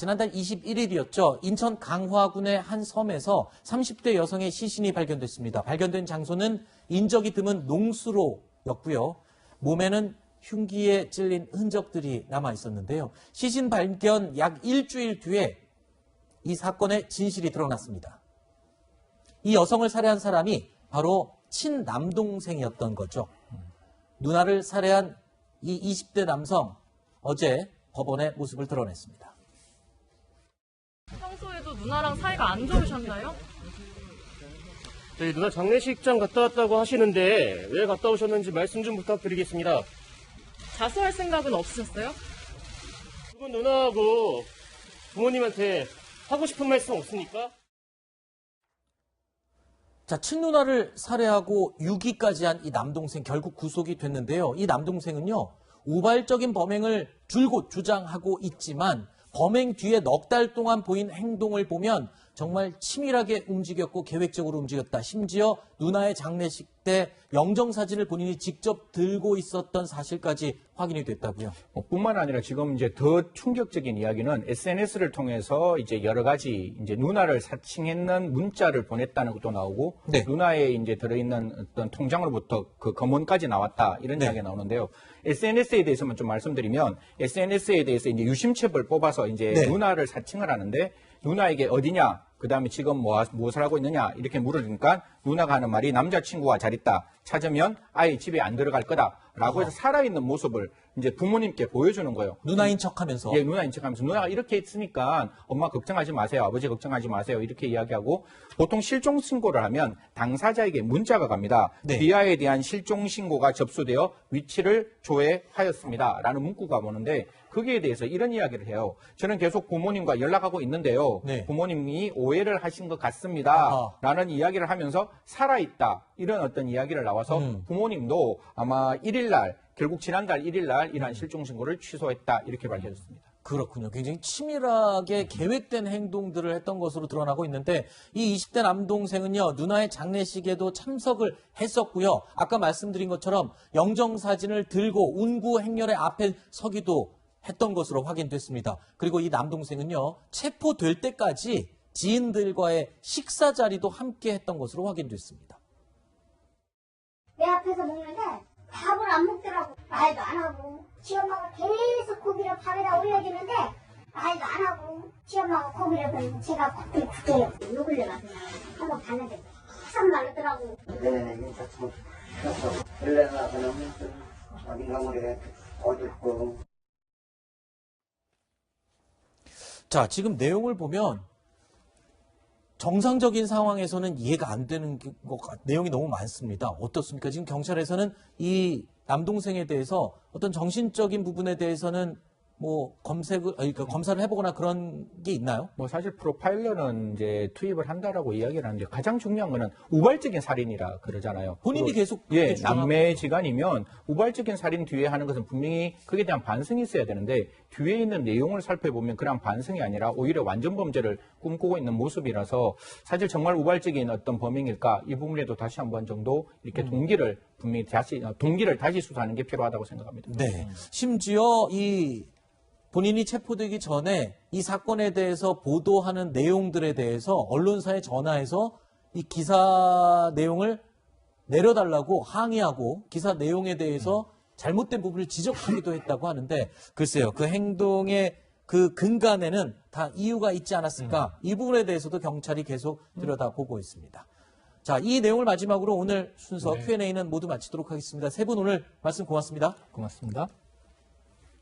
지난달 21일이었죠. 인천 강화군의 한 섬에서 30대 여성의 시신이 발견됐습니다. 발견된 장소는 인적이 드문 농수로였고요. 몸에는 흉기에 찔린 흔적들이 남아 있었는데요. 시신 발견 약 일주일 뒤에 이 사건의 진실이 드러났습니다. 이 여성을 살해한 사람이 바로 친남동생이었던 거죠. 누나를 살해한 이 20대 남성, 어제 법원에 모습을 드러냈습니다. 평소에도 누나랑 사이가 안 좋으셨나요? 저희 누나 장례식장 갔다 왔다고 하시는데 왜 갔다 오셨는지 말씀 좀 부탁드리겠습니다. 자수할 생각은 없으셨어요? 죽은 누나하고 부모님한테 하고 싶은 말씀 없습니까? 자, 친누나를 살해하고 유기까지 한 이 남동생 결국 구속이 됐는데요. 이 남동생은요, 우발적인 범행을 줄곧 주장하고 있지만 범행 뒤에 넉 달 동안 보인 행동을 보면 정말 치밀하게 움직였고 계획적으로 움직였다. 심지어 누나의 장례식 때 영정사진을 본인이 직접 들고 있었던 사실까지 확인이 됐다고요. 뿐만 아니라 지금 이제 더 충격적인 이야기는 SNS를 통해서 이제 여러 가지 이제 누나를 사칭했는 문자를 보냈다는 것도 나오고 네. 누나에 이제 들어있는 어떤 통장으로부터 그 검언까지 나왔다 이런 네. 이야기가 나오는데요. SNS에 대해서만 좀 말씀드리면 SNS에 대해서 이제 유심칩을 뽑아서 이제 네. 누나를 사칭을 하는데 누나에게 어디냐, 그 다음에 지금 무엇을 하고 있느냐 이렇게 물으니까 누나가 하는 말이 남자친구가 잘 있다. 찾으면 아예 집에 안 들어갈 거다라고 해서 살아있는 모습을 이제 부모님께 보여주는 거예요. 누나인 척하면서. 예, 누나인 척하면서 누나가 이렇게 있으니까 엄마 걱정하지 마세요, 아버지 걱정하지 마세요 이렇게 이야기하고 보통 실종 신고를 하면 당사자에게 문자가 갑니다. 네. 비아에 대한 실종 신고가 접수되어 위치를 조회하였습니다라는 문구가 오는데 거기에 대해서 이런 이야기를 해요. 저는 계속 부모님과 연락하고 있는데요. 네. 부모님이 오해를 하신 것 같습니다라는 이야기를 하면서 살아있다 이런 어떤 이야기를 나와서 부모님도 아마 1일날 결국 지난달 1일날 이러한 실종 신고를 취소했다 이렇게 밝혀졌습니다. 그렇군요. 굉장히 치밀하게 계획된 행동들을 했던 것으로 드러나고 있는데 이 20대 남동생은요. 누나의 장례식에도 참석을 했었고요. 아까 말씀드린 것처럼 영정사진을 들고 운구 행렬의 앞에 서기도 했던 것으로 확인됐습니다. 그리고 이 남동생은요. 체포될 때까지 지인들과의 식사 자리도 함께 했던 것으로 확인됐습니다. 내 앞에서 먹는데 밥을 안 먹더라고. 말도 안 하고 지 엄마가 계속 고기를 밥에다 올려주는데 말도 안 하고 지 엄마가 고기를 버리고 제가 곱게 굳게요. 욕을 내가서 한번 봤는데 참 말르더라고. 내년에 자꾸 일내나 그냥 어딘가 모르게 어둡고. 자, 지금 내용을 보면 정상적인 상황에서는 이해가 안 되는 내용이 너무 많습니다. 어떻습니까? 지금 경찰에서는 이 남동생에 대해서 어떤 정신적인 부분에 대해서는 뭐 검사를 해보거나 그런 게 있나요? 뭐 사실 프로파일러는 이제 투입을 한다라고 이야기를 하는데 가장 중요한 거는 우발적인 살인이라 그러잖아요. 본인이 계속 예, 주장하고- 남매지간이면 우발적인 살인 뒤에 하는 것은 분명히 그에 대한 반성이 있어야 되는데 뒤에 있는 내용을 살펴보면 그런 반성이 아니라 오히려 완전 범죄를 꿈꾸고 있는 모습이라서 사실 정말 우발적인 어떤 범행일까 이 부분에도 다시 한 번 정도 이렇게 동기를 다시 수사하는 게 필요하다고 생각합니다. 네. 심지어 이 본인이 체포되기 전에 이 사건에 대해서 보도하는 내용들에 대해서 언론사에 전화해서 이 기사 내용을 내려달라고 항의하고 기사 내용에 대해서 잘못된 부분을 지적하기도 했다고 하는데 글쎄요. 그 행동의 그 근간에는 다 이유가 있지 않았을까? 이 부분에 대해서도 경찰이 계속 들여다보고 있습니다. 자, 이 내용을 마지막으로 오늘 순서 Q&A는 모두 마치도록 하겠습니다. 세 분 오늘 말씀 고맙습니다. 고맙습니다.